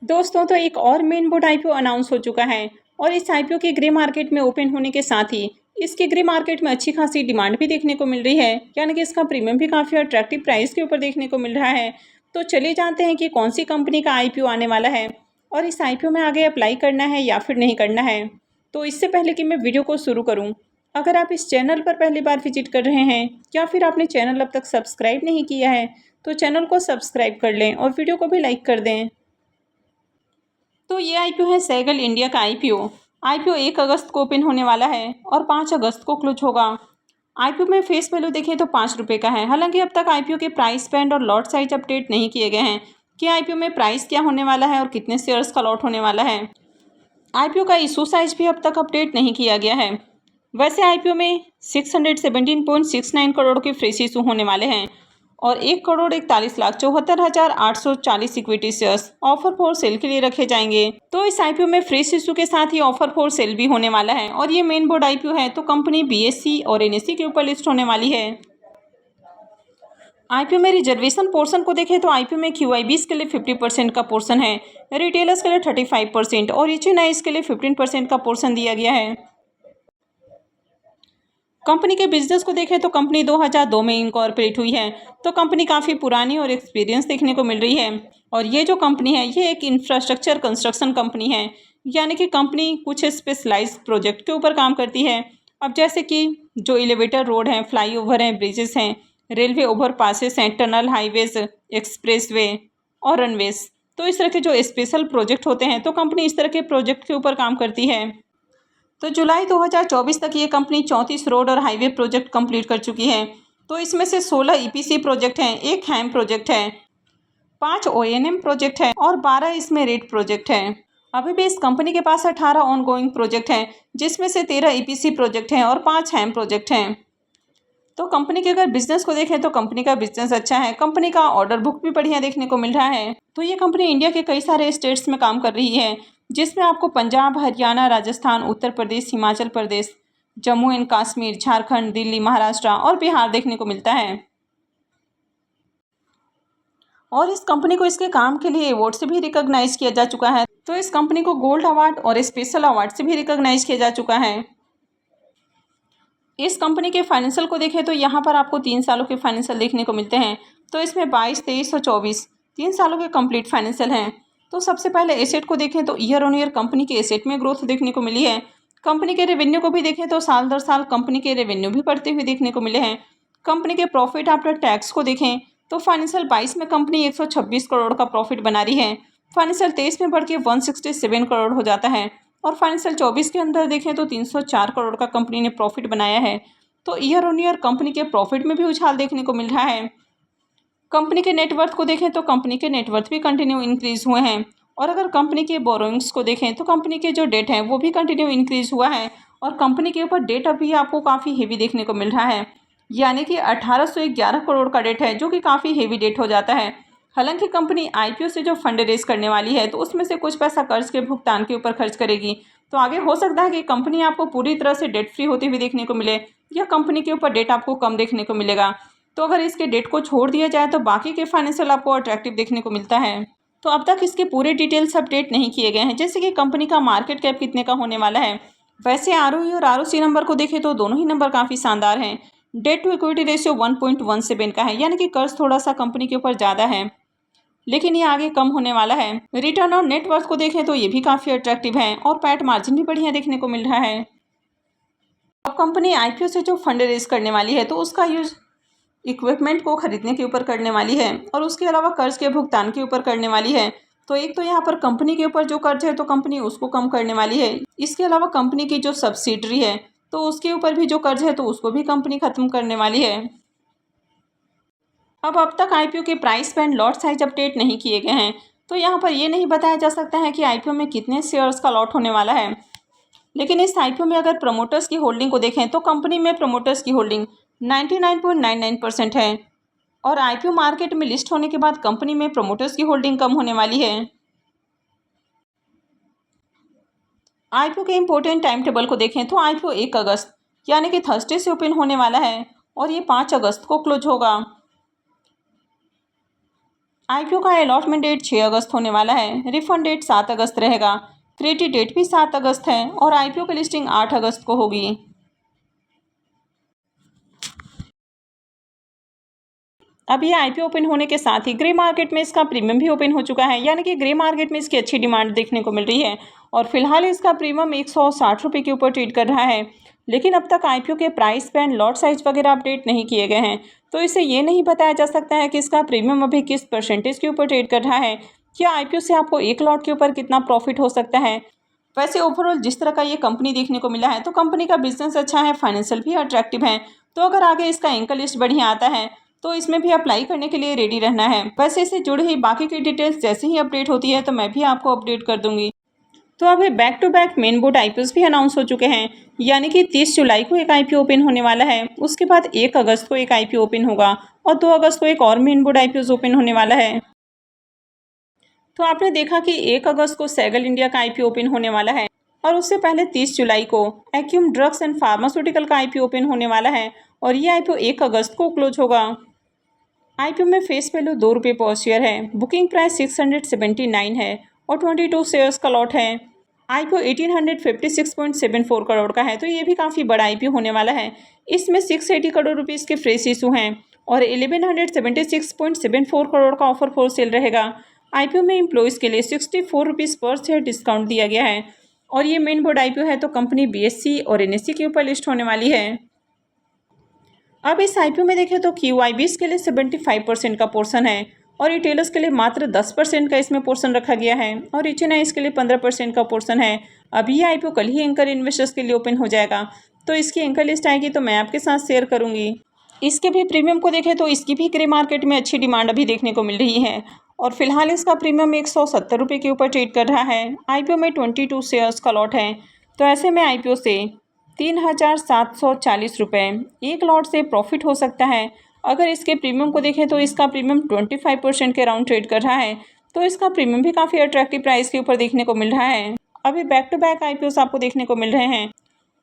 दोस्तों तो एक और मेन बोर्ड आईपीओ अनाउंस हो चुका है और इस आईपीओ के ग्रे मार्केट में ओपन होने के साथ ही इसके ग्रे मार्केट में अच्छी खासी डिमांड भी देखने को मिल रही है, यानी कि इसका प्रीमियम भी काफ़ी अट्रैक्टिव प्राइस के ऊपर देखने को मिल रहा है। तो चलिए जानते हैं कि कौन सी कंपनी का आईपीओ आने वाला है और इस आईपीओ में आगे अप्लाई करना है या फिर नहीं करना है। तो इससे पहले कि मैं वीडियो को शुरू करूँ, अगर आप इस चैनल पर पहली बार विजिट कर रहे हैं या फिर आपने चैनल अब तक सब्सक्राइब नहीं किया है तो चैनल को सब्सक्राइब कर लें और वीडियो को भी लाइक कर दें। तो ये आईपीओ है सेगल इंडिया का आईपीओ। आईपीओ 1 अगस्त को ओपन होने वाला है और 5 अगस्त को क्लोज होगा। आईपीओ में फेस वैल्यू देखें तो 5 रुपये का है। हालांकि अब तक आईपीओ के प्राइस बैंड और लॉट साइज अपडेट नहीं किए गए हैं कि आईपीओ में प्राइस क्या होने वाला है और कितने शेयर्स का लॉट होने वाला है। आईपीओ का इशू साइज भी अब तक अपडेट नहीं किया गया है। वैसे आईपीओ में 617.69 करोड़ के फ्रेश इशू होने वाले हैं और 1,41,74,840 equity shares offer for sale के लिए रखे जाएंगे। तो इस आईपीओ में फ्रेश इशू के साथ ही ऑफर फॉर सेल भी होने वाला है और ये मेन बोर्ड आईपीओ है, तो कंपनी बीएसई और एनएसई के ऊपर लिस्ट होने वाली है। आईपीओ में रिजर्वेशन पोर्शन को देखें तो आईपीओ में क्यूआईबीज के लिए 50% का पोर्शन है, रिटेलर्स के लिए 35% और एचएनआईज के लिए 15% का पोर्शन दिया गया है। कंपनी के बिजनेस को देखें तो कंपनी 2002 में इनकॉर्पोरेट हुई है, तो कंपनी काफ़ी पुरानी और एक्सपीरियंस देखने को मिल रही है। और ये जो कंपनी है ये एक इंफ्रास्ट्रक्चर कंस्ट्रक्शन कंपनी है, यानी कि कंपनी कुछ स्पेशलाइज्ड प्रोजेक्ट के ऊपर काम करती है। अब जैसे कि जो एलिवेटर रोड हैं, फ्लाईओवर हैं, ब्रिजेस हैं, रेलवे ओवर पासेस हैं, टनल, हाईवेज, एक्सप्रेसवे और रनवेज, तो इस तरह के जो स्पेशल प्रोजेक्ट होते हैं तो कंपनी इस तरह के प्रोजेक्ट के ऊपर काम करती है। तो जुलाई 2024 तक ये कंपनी 34 रोड और हाईवे प्रोजेक्ट कंप्लीट कर चुकी है। तो इसमें से 16 ईपीसी प्रोजेक्ट हैं, एक हैम प्रोजेक्ट है, 5 ओएनएम प्रोजेक्ट है और 12 इसमें रेड प्रोजेक्ट है। अभी भी इस कंपनी के पास 18 ऑनगोइंग प्रोजेक्ट हैं, जिसमें से 13 ईपीसी प्रोजेक्ट हैं और 5 हैम प्रोजेक्ट हैं। तो कंपनी के अगर बिजनेस को देखें तो कंपनी का बिजनेस अच्छा है, कंपनी का ऑर्डर बुक भी बढ़िया देखने को मिल रहा है। तो ये कंपनी इंडिया के कई सारे स्टेट्स में काम कर रही है, जिसमें आपको पंजाब, हरियाणा, राजस्थान, उत्तर प्रदेश, हिमाचल प्रदेश, जम्मू एंड कश्मीर, झारखंड, दिल्ली, महाराष्ट्र और बिहार देखने को मिलता है। और इस कंपनी को इसके काम के लिए अवार्ड से भी रिकॉग्नाइज किया जा चुका है। तो इस कंपनी को गोल्ड अवार्ड और स्पेशल अवार्ड से भी रिकॉग्नाइज किया जा चुका है। इस कंपनी के फाइनेंशियल को देखें तो यहाँ पर आपको 3 सालों के फाइनेंशियल देखने को मिलते हैं। तो इसमें 22, 23 और 24 3 सालों के कंप्लीट फाइनेंशियल हैं। तो सबसे पहले एसेट को देखें तो ईयर ऑन ईयर कंपनी के एसेट में ग्रोथ देखने को मिली है। कंपनी के रेवेन्यू को भी देखें तो साल दर साल कंपनी के रेवेन्यू भी बढ़ते हुए देखने को मिले हैं। कंपनी के प्रॉफिट आफ्टर टैक्स को देखें तो फाइनेंशियल 22 में कंपनी 126 करोड़ का प्रॉफिट बना रही है, फाइनेंशियल 23 में बढ़ के 167 करोड़ हो जाता है और फाइनेंशियल 24 के अंदर देखें तो 304 करोड़ का कंपनी ने प्रॉफिट बनाया है। तो ईयर ऑन ईयर कंपनी के प्रॉफिट में भी उछाल देखने को मिल रहा है। कंपनी के नेटवर्थ को देखें तो कंपनी के नेटवर्थ भी कंटिन्यू इंक्रीज हुए हैं और अगर कंपनी के बोरोइंग्स को देखें तो कंपनी के जो डेट है वो भी कंटिन्यू इंक्रीज हुआ है और कंपनी के ऊपर डेट अभी आपको काफ़ी हेवी देखने को मिल रहा है, यानी कि 1811 करोड़ का डेट है, जो कि काफ़ी हेवी डेट हो जाता है। हालांकि कंपनी आईपीओ से जो फंड रेज करने वाली है तो उसमें से कुछ पैसा कर्ज के भुगतान के ऊपर खर्च करेगी। तो आगे हो सकता है कि कंपनी आपको पूरी तरह से डेट फ्री होती हुई देखने को मिले या कंपनी के ऊपर डेट आपको कम देखने को मिलेगा। तो अगर इसके डेट को छोड़ दिया जाए तो बाकी के फाइनेंशियल आपको अट्रैक्टिव देखने को मिलता है। तो अब तक इसके पूरे डिटेल्स अपडेट नहीं किए गए हैं, जैसे कि कंपनी का मार्केट कैप कितने का होने वाला है। वैसे आरओई और आरओसी नंबर को देखें तो दोनों ही नंबर काफ़ी शानदार हैं। डेट टू इक्विटी रेशियो 1.17 का है, यानी कि कर्ज थोड़ा सा कंपनी के ऊपर ज़्यादा है, लेकिन ये आगे कम होने वाला है। रिटर्न ऑन नेटवर्थ को देखें तो ये भी काफ़ी अट्रैक्टिव है और पैट मार्जिन भी बढ़िया देखने को मिल रहा है। अब कंपनी आईपीओ से जो फंड रेज करने वाली है तो उसका यूज इक्विपमेंट को खरीदने के ऊपर करने वाली है और उसके अलावा कर्ज के भुगतान के ऊपर करने वाली है। तो एक तो यहाँ पर कंपनी के ऊपर जो कर्ज है तो कंपनी उसको कम करने वाली है। इसके अलावा कंपनी की जो सब्सिडरी है तो उसके ऊपर भी जो कर्ज है तो उसको भी कंपनी खत्म करने वाली है। अब तक आईपीओ के price band, lot size update नहीं किए गए हैं, तो यहाँ पर ये नहीं बताया जा सकता है कि आईपीओ में कितने शेयर्स का लॉट होने वाला है। लेकिन इस आईपीओ में अगर प्रमोटर्स की होल्डिंग को देखें तो कंपनी में प्रमोटर्स की होल्डिंग 99.99% है और आईपीओ मार्केट में लिस्ट होने के बाद कंपनी में प्रमोटर्स की होल्डिंग कम होने वाली है। आईपीओ के इम्पोर्टेंट टाइम टेबल को देखें तो आईपीओ 1 अगस्त यानी कि थर्सडे से ओपन होने वाला है और ये 5 अगस्त को क्लोज होगा। आईपीओ का अलॉटमेंट डेट 6 अगस्त होने वाला है। रिफंड डेट 7 अगस्त रहेगा। क्रेडिट डेट भी 7 अगस्त है और आईपीओ की लिस्टिंग 8 अगस्त को होगी। अब ये आईपीओ ओपन होने के साथ ही ग्रे मार्केट में इसका प्रीमियम भी ओपन हो चुका है, यानी कि ग्रे मार्केट में इसकी अच्छी डिमांड देखने को मिल रही है और फिलहाल इसका प्रीमियम 160 रुपये के ऊपर ट्रेड कर रहा है। लेकिन अब तक आईपीओ के प्राइस बैंड, लॉट साइज वगैरह अपडेट नहीं किए गए हैं, तो इसे ये नहीं बताया जा सकता है कि इसका प्रीमियम अभी किस परसेंटेज के ऊपर ट्रेड कर रहा है, क्या आईपीओ से आपको एक लॉट के ऊपर कितना प्रॉफिट हो सकता है। वैसे ओवरऑल जिस तरह का ये कंपनी देखने को मिला है, तो कंपनी का बिजनेस अच्छा है, फाइनेंशियल भी अट्रैक्टिव है। तो अगर आगे इसका एंकर लिस्ट बढ़िया आता है तो इसमें भी अप्लाई करने के लिए रेडी रहना है। वैसे इससे जुड़ी हुई बाकी की डिटेल्स जैसे ही अपडेट होती है तो मैं भी आपको अपडेट कर दूंगी। तो अभी back to back main board IPO भी अनाउंस हो चुके हैं, यानी कि 30 जुलाई को एक आईपीओ ओपन होने वाला है, उसके बाद 1 अगस्त को एक आईपीओ ओपन होगा और 2 अगस्त को एक और मेन बोर्ड आईपीओ ओपन होने वाला है। तो आपने देखा कि 1 अगस्त को सेगल इंडिया का आईपीओ ओपन होने वाला है और उससे पहले 30 जुलाई को एक्यूम ड्रग्स एंड फार्मास्यूटिकल का आईपीओ ओपन होने वाला है और ये आईपीओ 1 अगस्त को क्लोज होगा। आईपीओ में फेस वैल्यू 2 रुपये पर शेयर है, बुकिंग प्राइस 679 है और 22 शेयर्स का लॉट है। आईपीओ 1856.74 करोड़ का है, तो ये भी काफ़ी बड़ा आईपीओ होने वाला है। इसमें 680 करोड़ रुपीज़ के फ्रेश इशू हैं और 1176.74 करोड़ का ऑफर फॉर सेल रहेगा। आईपीओ में एम्प्लॉयज़ के लिए 64 रुपीज़ पर शेयर डिस्काउंट दिया गया है और ये मेन बोर्ड आईपीओ है, तो कंपनी बीएससी और एनएससी के ऊपर लिस्ट होने वाली है। अब इस आईपीओ में देखें तो क्यूआईबीज के लिए 75% का पोर्शन है और रिटेलर्स के लिए मात्र 10% का इसमें पोर्शन रखा गया है और एचएनआईज के लिए 15% का पोर्शन है। अब ये आईपीओ कल ही एंकर इन्वेस्टर्स के लिए ओपन हो जाएगा, तो इसकी एंकर लिस्ट आएगी तो मैं आपके साथ शेयर करूंगी। इसके भी प्रीमियम को देखें तो इसकी भी ग्रे मार्केट में अच्छी डिमांड अभी देखने को मिल रही है और फिलहाल इसका प्रीमियम 170 रुपये के ऊपर ट्रेड कर रहा है। आईपीओ में 22 शेयर्स का लॉट है, तो ऐसे में आईपीओ से 3,740 रुपये एक लॉट से प्रॉफिट हो सकता है। अगर इसके प्रीमियम को देखें तो इसका प्रीमियम 25% के अराउंड ट्रेड कर रहा है, तो इसका प्रीमियम भी काफ़ी अट्रैक्टिव प्राइस के ऊपर देखने को मिल रहा है। अभी बैक टू बैक आईपीओस आपको देखने को मिल रहे हैं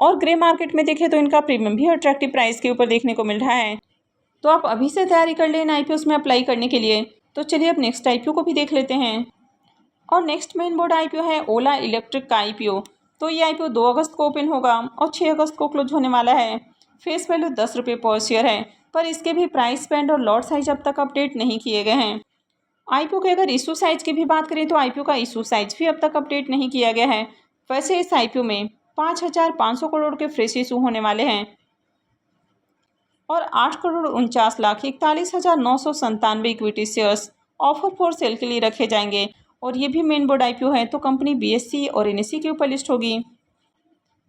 और ग्रे मार्केट में देखें तो इनका प्रीमियम भी अट्रैक्टिव प्राइस के ऊपर देखने को मिल रहा है। तो आप अभी से तैयारी कर लें आईपीओस में अप्लाई करने के लिए। तो चलिए अब नेक्स्ट आईपीओ को भी देख लेते हैं और नेक्स्ट मेन बोर्ड आईपीओ है ओला इलेक्ट्रिक का आईपीओ। तो ये आईपीओ 2 अगस्त को ओपन होगा और 6 अगस्त को क्लोज होने वाला है। फेस वैल्यू 10 रुपये पर शेयर है, पर इसके भी प्राइस बैंड और लॉट साइज अब तक अपडेट नहीं किए गए हैं। आईपीओ के अगर इशू साइज की भी बात करें तो आईपीओ का इशू साइज भी अब तक अपडेट नहीं किया गया है। वैसे इस आईपीओ में 5,500 करोड़ के फ्रेश इशू होने वाले हैं और 8,49,41,997 equity shares offer for sale के लिए रखे जाएंगे और ये भी मेन बोर्ड आईपीओ है, तो कंपनी बीएससी और एनएससी के ऊपर लिस्ट होगी।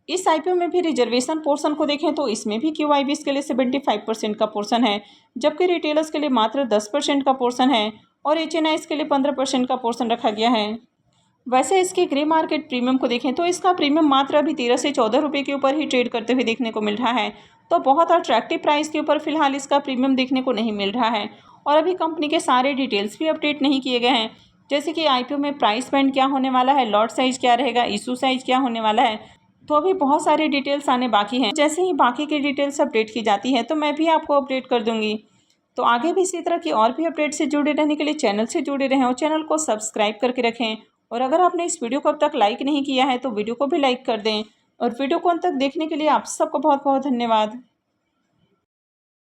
इस आईपीओ में भी रिजर्वेशन पोर्शन को देखें तो इसमें भी क्यूआईबीज के लिए 75% का पोर्शन है, जबकि रिटेलर्स के लिए मात्र 10% का पोर्शन है और एचएनआईज के लिए 15% का पोर्शन रखा गया है। वैसे इसके ग्रे मार्केट प्रीमियम को देखें तो इसका प्रीमियम मात्र अभी 13 से 14 रुपये के ऊपर ही ट्रेड करते हुए देखने को मिल रहा है, तो बहुत अट्रैक्टिव प्राइस के ऊपर फिलहाल इसका प्रीमियम देखने को नहीं मिल रहा है और अभी कंपनी के सारे डिटेल्स भी अपडेट नहीं किए गए हैं, जैसे कि आईपीओ में प्राइस बैंड क्या होने वाला है, लॉट साइज क्या रहेगा, इशू साइज क्या होने वाला है। तो अभी बहुत सारी डिटेल्स आने बाकी हैं। जैसे ही बाकी की डिटेल्स अपडेट की जाती है तो मैं भी आपको अपडेट कर दूंगी। तो आगे भी इसी तरह की और भी अपडेट से जुड़े रहने के लिए चैनल से जुड़े रहें और चैनल को सब्सक्राइब करके रखें। और अगर आपने इस वीडियो को अब तक लाइक नहीं किया है तो वीडियो को भी लाइक कर दें और वीडियो को अंत तक देखने के लिए आप सबको बहुत बहुत धन्यवाद।